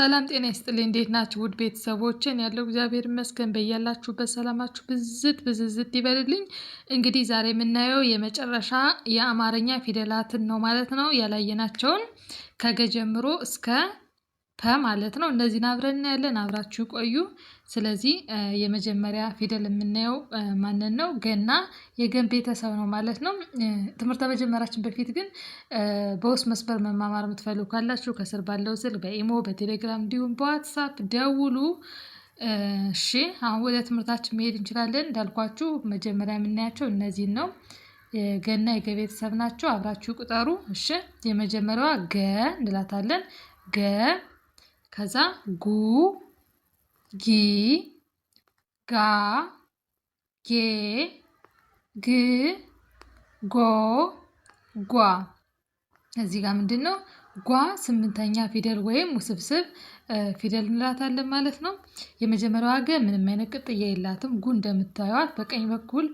ሰላም ጤና ይስጥልኝ። እንዴት ናችሁ ውድ ቤተሰቦችን? ያለው እግዚአብሔር ይመስገን። በያላችሁበት ሰላማችሁ ብዝዝት ይበልልኝ። እንግዲህ ዛሬ የምናየው የመጨረሻ የአማርኛ ፊደላትን ነው ማለት ነው። ያላየናቸውን ከገ ጀምሮ እስከ ፐ ማለት ነው። እነዚህን አብረን እናያለን። አብራችሁ ቆዩ። ስለዚህ የመጀመሪያ ፊደል የምናየው ማንን ነው? ገና የገን ቤተሰብ ነው ማለት ነው። ትምህርት መጀመራችን በፊት ግን በውስጥ መስመር መማማር የምትፈልጉ ካላችሁ ከስር ባለው ስልክ በኢሞ በቴሌግራም እንዲሁም በዋትሳፕ ደውሉ። እሺ አሁን ወደ ትምህርታችን መሄድ እንችላለን። እንዳልኳችሁ መጀመሪያ የምናያቸው እነዚህን ነው። ገና የገ ቤተሰብ ናቸው። አብራችሁ ቁጠሩ። እሺ የመጀመሪያዋ ገ እንላታለን። ገ ከዛ ጉ ጊ ጋ ጌ ግ ጎ ጓ። እዚህ ጋር ምንድን ነው? ጓ ስምንተኛ ፊደል ወይም ውስብስብ ፊደል እንላታለን ማለት ነው። የመጀመሪያዋ ገ ምንም አይነት ቅጥያ የላትም። ጉ እንደምታዩት በቀኝ በኩል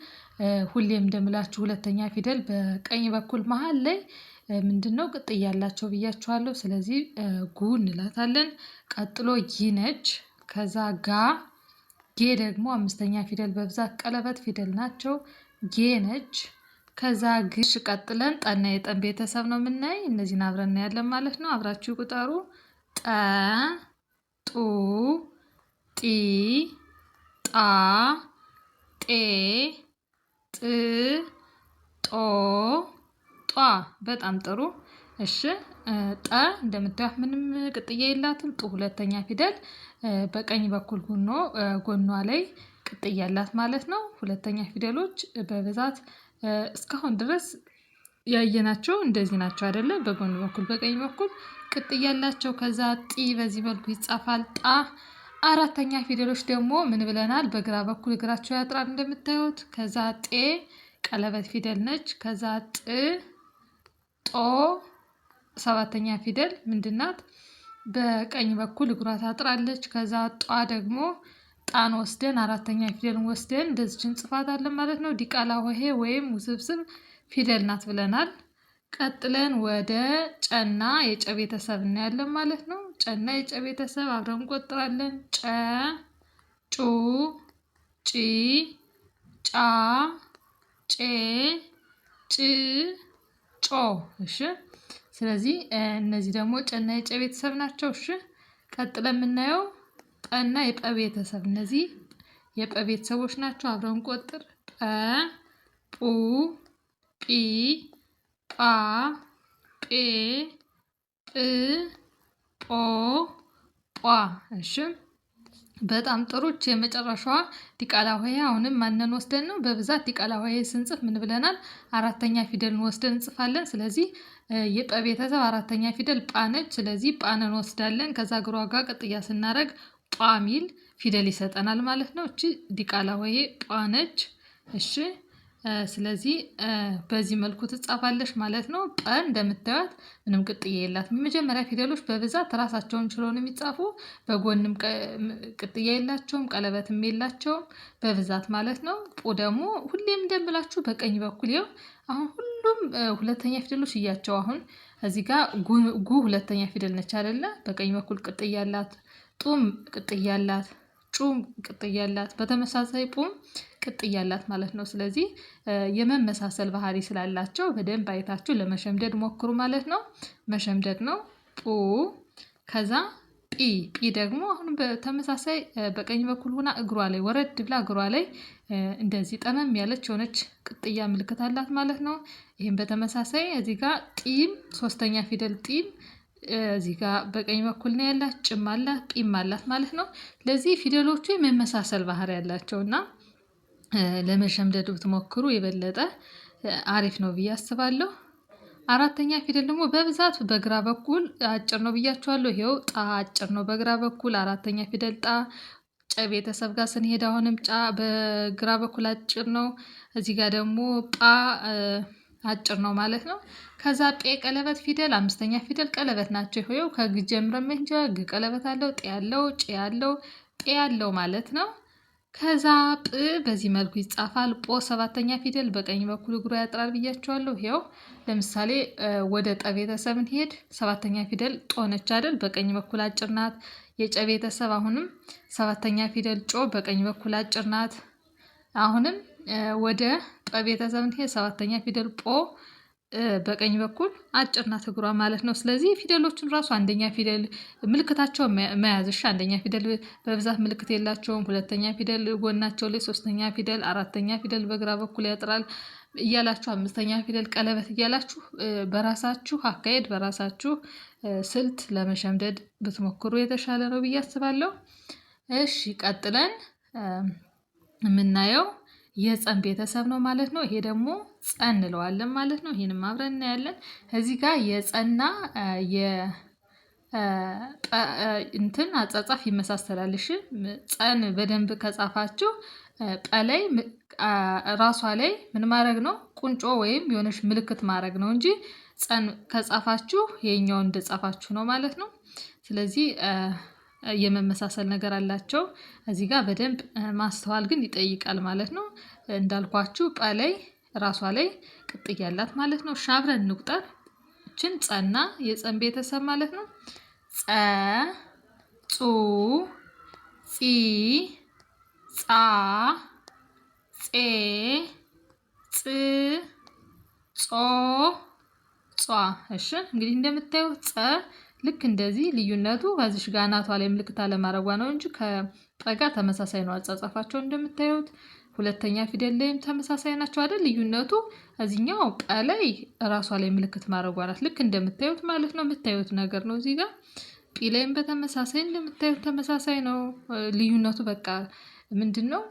ሁሌም እንደምላችሁ ሁለተኛ ፊደል በቀኝ በኩል መሀል ላይ ምንድነው ቅጥያ ያላቸው ብያችኋለሁ። ስለዚህ ጉ እንላታለን። ቀጥሎ ጊ ነች። ከዛ ጋ ጌ ደግሞ አምስተኛ ፊደል በብዛት ቀለበት ፊደል ናቸው። ጌ ነች። ከዛ ግሽ ቀጥለን ጠና የጠን ቤተሰብ ነው የምናይ። እነዚህን አብረን እናያለን ማለት ነው። አብራችሁ ቁጠሩ። ጠ ጡ ጢ ጣ ጤ ጥ ጦ ጧ። በጣም ጥሩ። እሺ ጠ እንደምታዩት ምንም ቅጥያ የላትም። ጡ ሁለተኛ ፊደል በቀኝ በኩል ጎኗ ላይ ቅጥያ ያላት ማለት ነው። ሁለተኛ ፊደሎች በብዛት እስካሁን ድረስ ያየናቸው እንደዚህ ናቸው አይደለ? በጎን በኩል በቀኝ በኩል ቅጥያ ያላቸው። ከዛ ጢ በዚህ መልኩ ይጻፋል። ጣ አራተኛ ፊደሎች ደግሞ ምን ብለናል? በግራ በኩል እግራቸው ያጥራል እንደምታዩት። ከዛ ጤ ቀለበት ፊደል ነች። ከዛ ጥ ጦ ሰባተኛ ፊደል ምንድናት? በቀኝ በኩል እግሯ ታጥራለች። ከዛ ጧ ደግሞ ጣን ወስደን አራተኛ ፊደልን ወስደን እንደዚች እንጽፋታለን ማለት ነው። ዲቃላ ሆሄ ወይም ውስብስብ ፊደል ናት ብለናል። ቀጥለን ወደ ጨና የጨ ቤተሰብ እናያለን ማለት ነው። ጨና የጨ ቤተሰብ አብረን እንቆጥራለን። ጨ ጩ ጪ ጫ ጬ ጭ ጮ። እሺ ስለዚህ እነዚህ ደግሞ ጨና የጨ ቤተሰብ ናቸው። እሺ ቀጥለን የምናየው ጠና የጰ ቤተሰብ። እነዚህ የጰ ቤተሰቦች ናቸው። አብረን ቆጥር። ጰ ጱ ጲ ጳ ጴ ጵ ጶ ጧ። እሺ በጣም ጥሩች። የመጨረሻዋ ዲቃላ ሆሄ። አሁንም ማንን ወስደን ነው? በብዛት ዲቃላ ሆሄ ስንጽፍ ምን ብለናል? አራተኛ ፊደልን ወስደን እንጽፋለን። ስለዚህ የጰ ቤተሰብ አራተኛ ፊደል ጳ ነች። ስለዚህ ጳንን ወስዳለን። ከዛ እግሯ ጋር ቅጥያ ስናደርግ ጧ ሚል ፊደል ይሰጠናል ማለት ነው። እቺ ዲቃላ ሆሄ ጧ ነች። እሺ ስለዚህ በዚህ መልኩ ትጻፋለች ማለት ነው። ጰ እንደምታዩት ምንም ቅጥያ የላትም። የመጀመሪያ ፊደሎች በብዛት ራሳቸውን ችለው ነው የሚጻፉ። በጎንም ቅጥያ የላቸውም፣ ቀለበትም የላቸውም በብዛት ማለት ነው። ጶ ደግሞ ሁሌም እንደምላችሁ በቀኝ በኩል ይኸው አሁን ሁሉም ሁለተኛ ፊደሎች እያቸው። አሁን እዚህ ጋር ጉ ሁለተኛ ፊደል ነች አይደለ? በቀኝ በኩል ቅጥያ ያላት። ጡም ቅጥያ ያላት። ጩም ቅጥያ ያላት። በተመሳሳይ ጡም ቅጥያ ያላት ማለት ነው። ስለዚህ የመመሳሰል ባህሪ ስላላቸው በደንብ አይታችሁ ለመሸምደድ ሞክሩ ማለት ነው። መሸምደድ ነው። ጡ ከዛ ጲ ጲ ደግሞ አሁን በተመሳሳይ በቀኝ በኩል ሆና እግሯ ላይ ወረድ ብላ እግሯ ላይ እንደዚህ ጠመም ያለች የሆነች ቅጥያ ምልክት አላት ማለት ነው። ይህም በተመሳሳይ እዚህ ጋር ጢም ሶስተኛ ፊደል ጢም እዚህ ጋር በቀኝ በኩል ነው ያላት። ጭም አላት፣ ጲም አላት ማለት ነው። ለዚህ ፊደሎቹ የመመሳሰል ባህሪ ያላቸው እና ለመሸምደድ ብትሞክሩ የበለጠ አሪፍ ነው ብዬ አስባለሁ። አራተኛ ፊደል ደግሞ በብዛት በግራ በኩል አጭር ነው ብያችኋለሁ። ይሄው ጣ አጭር ነው በግራ በኩል። አራተኛ ፊደል ጣ። ጨ ቤተሰብ ጋር ስንሄድ አሁንም ጫ በግራ በኩል አጭር ነው። እዚህ ጋር ደግሞ ጳ አጭር ነው ማለት ነው። ከዛ ጴ ቀለበት ፊደል አምስተኛ ፊደል ቀለበት ናቸው። ይሄው ከግ ጀምረን ግ ቀለበት አለው፣ ጤ ያለው፣ ጭ ያለው፣ ጴ ያለው ማለት ነው። ከዛ ጵ በዚህ መልኩ ይጻፋል። ጶ ሰባተኛ ፊደል በቀኝ በኩል እግሩ ያጥራል ብያቸዋለሁ። ይኸው ለምሳሌ ወደ ጠ ቤተሰብ እንሄድ። ሰባተኛ ፊደል ጦ ነች አይደል? በቀኝ በኩል አጭር ናት። የጨ ቤተሰብ አሁንም ሰባተኛ ፊደል ጮ በቀኝ በኩል አጭር ናት። አሁንም ወደ ጠ ቤተሰብ እንሄድ። ሰባተኛ ፊደል ጶ በቀኝ በኩል አጭር ናት እግሯ ማለት ነው። ስለዚህ ፊደሎቹን ራሱ አንደኛ ፊደል ምልክታቸውን መያዝ እሺ። አንደኛ ፊደል በብዛት ምልክት የላቸውም። ሁለተኛ ፊደል ጎናቸው ላይ፣ ሶስተኛ ፊደል፣ አራተኛ ፊደል በግራ በኩል ያጥራል እያላችሁ፣ አምስተኛ ፊደል ቀለበት እያላችሁ በራሳችሁ አካሄድ በራሳችሁ ስልት ለመሸምደድ ብትሞክሩ የተሻለ ነው ብዬ አስባለሁ። እሺ ቀጥለን የምናየው የፀን ቤተሰብ ነው ማለት ነው። ይሄ ደግሞ ፀ እንለዋለን ማለት ነው። ይሄንም አብረን እናያለን። እዚህ ጋር የፀና እንትን አጻጻፍ ይመሳሰላል። እሺ ፀን በደንብ ከጻፋችሁ ጠላይ ራሷ ላይ ምን ማድረግ ነው? ቁንጮ ወይም የሆነች ምልክት ማድረግ ነው እንጂ ፀን ከጻፋችሁ ይሄኛው እንደጻፋችሁ ነው ማለት ነው። ስለዚህ የመመሳሰል ነገር አላቸው። እዚህ ጋር በደንብ ማስተዋል ግን ይጠይቃል ማለት ነው። እንዳልኳችሁ ጠላይ ራሷ ላይ ቅጥያ ያላት ማለት ነው። አብረን እንቁጠር። እችን ፀና የፀን ቤተሰብ ማለት ነው። ፀ ጹ ጺ ጻ ጼ ጽ ጾ ጿ። እሺ እንግዲህ እንደምታዩት ፀ ልክ እንደዚህ ልዩነቱ በዚህ ጋር አናቷ ላይ ምልክት አለማድረጓ ነው እንጂ ከጠጋ ተመሳሳይ ነው አጻጻፋቸው። እንደምታዩት ሁለተኛ ፊደል ላይም ተመሳሳይ ናቸው አይደል? ልዩነቱ እዚህኛው ጠ ላይ ራሷ ላይ ምልክት ማድረጓ ናት። ልክ እንደምታዩት ማለት ነው። የምታዩት ነገር ነው። እዚህ ጋር ጲ ላይም በተመሳሳይ እንደምታዩት ተመሳሳይ ነው። ልዩነቱ በቃ ምንድነው?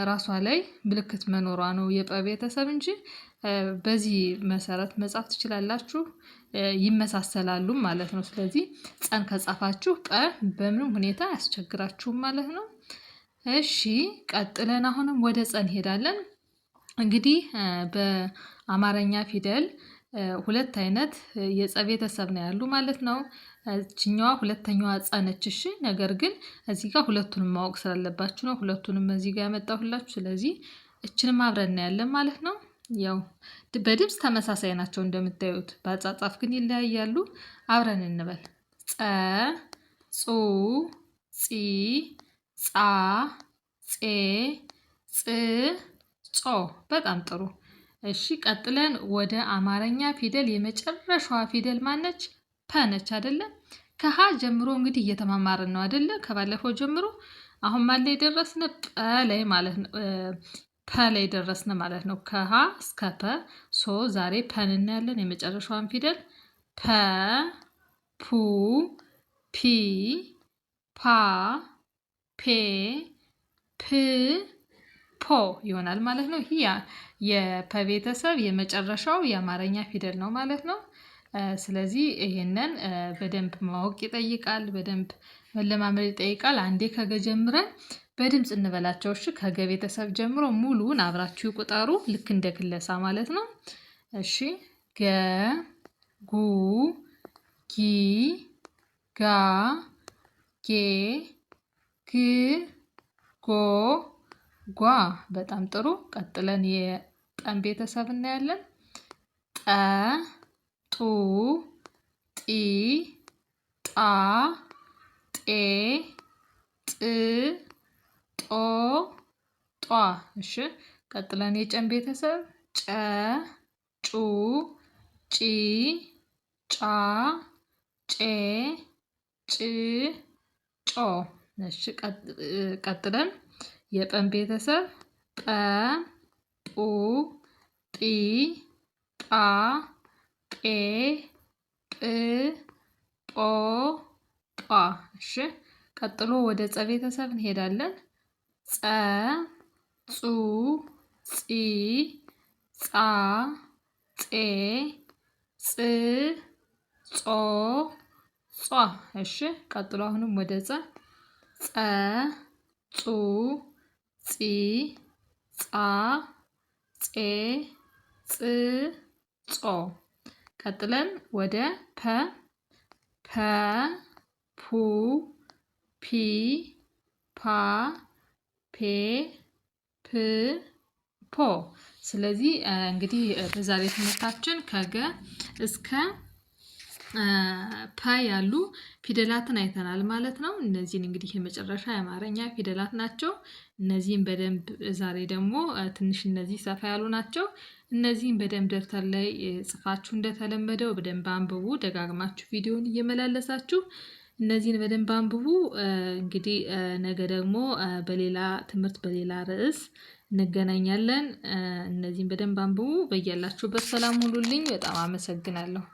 ራሷ ላይ ምልክት መኖሯ ነው የጠ ቤተሰብ እንጂ በዚህ መሰረት መጻፍ ትችላላችሁ። ይመሳሰላሉ ማለት ነው። ስለዚህ ፀን ከጻፋችሁ ጠ በምንም ሁኔታ አያስቸግራችሁም ማለት ነው። እሺ ቀጥለን አሁንም ወደ ፀ እንሄዳለን። እንግዲህ በአማርኛ ፊደል ሁለት አይነት የፀ ቤተሰብ ነው ያሉ ማለት ነው። እችኛዋ ሁለተኛዋ ፀ ነች። እሺ ነገር ግን እዚህ ጋር ሁለቱንም ማወቅ ስላለባችሁ ነው ሁለቱንም እዚህ ጋር ያመጣሁላችሁ። ስለዚህ እችንም አብረን እናያለን ማለት ነው። ያው በድምፅ ተመሳሳይ ናቸው እንደምታዩት፣ በአጻጻፍ ግን ይለያያሉ። አብረን እንበል። ፀ ጹ ጺ ጻ ጼ ጽ ጾ። በጣም ጥሩ። እሺ ቀጥለን ወደ አማርኛ ፊደል የመጨረሻዋ ፊደል ማነች? ፐ ነች አይደለ? ከሀ ጀምሮ እንግዲህ እየተማማርን ነው አይደለ? ከባለፈው ጀምሮ አሁን ማን ላይ ደረስን? ጰ ላይ ማለት ነው። ፐ ላይ ደረስን ማለት ነው። ከሀ እስከ ፐ። ዛሬ ፐን እናያለን። የመጨረሻዋን ፊደል ፐ፣ ፑ፣ ፒ፣ ፓ፣ ፔ፣ ፕ፣ ፖ ይሆናል ማለት ነው። ይህ የፐ ቤተሰብ የመጨረሻው የአማርኛ ፊደል ነው ማለት ነው። ስለዚህ ይሄንን በደንብ ማወቅ ይጠይቃል። በደንብ መለማመድ ይጠይቃል። አንዴ ከገ ጀምረን በድምፅ እንበላቸው። እሺ ከገ ቤተሰብ ጀምሮ ሙሉውን አብራችሁ ቁጠሩ። ልክ እንደ ክለሳ ማለት ነው። እሺ ገ፣ ጉ፣ ጊ፣ ጋ፣ ጌ፣ ግ፣ ጎ፣ ጓ። በጣም ጥሩ። ቀጥለን የጠን ቤተሰብ እናያለን። ጠ፣ ጡ፣ ጢ፣ ጣ፣ ጤ፣ ጥ፣ ጦ፣ ጧ። እሺ ቀጥለን የጨን ቤተሰብ ጨ፣ ጩ፣ ጪ፣ ጫ፣ ጬ፣ ጭ፣ ጮ። እሺ ቀጥለን የጰን ቤተሰብ ጰ፣ ጱ፣ ጲ፣ ጳ፣ ጴ፣ ጵ፣ ጶ፣ ጧ። እሺ ቀጥሎ ወደ ፀ ቤተሰብ እንሄዳለን። ፀ፣ ጹ፣ ጺ፣ ጻ፣ ጼ፣ ጽ፣ ጾ፣ ጿ። እሺ ቀጥሎ አሁንም ወደ ፀ፣ ጹ፣ ጺ፣ ጻ፣ ጼ፣ ጽ፣ ጾ። ቀጥለን ወደ ፐ፣ ፑ፣ ፒ፣ ፓ፣ ፔ ፕ ፖ። ስለዚህ እንግዲህ በዛሬ ትምህርታችን ከገ እስከ ፐ ያሉ ፊደላትን አይተናል ማለት ነው። እነዚህን እንግዲህ የመጨረሻ የአማርኛ ፊደላት ናቸው። እነዚህን በደንብ ዛሬ ደግሞ ትንሽ እነዚህ ሰፋ ያሉ ናቸው። እነዚህን በደንብ ደብተር ላይ ጽፋችሁ እንደተለመደው በደንብ አንብቡ። ደጋግማችሁ ቪዲዮን እየመላለሳችሁ እነዚህን በደንብ አንብቡ። እንግዲህ ነገ ደግሞ በሌላ ትምህርት በሌላ ርዕስ እንገናኛለን። እነዚህን በደንብ አንብቡ። በያላችሁበት ሰላም ሁኑልኝ። በጣም አመሰግናለሁ።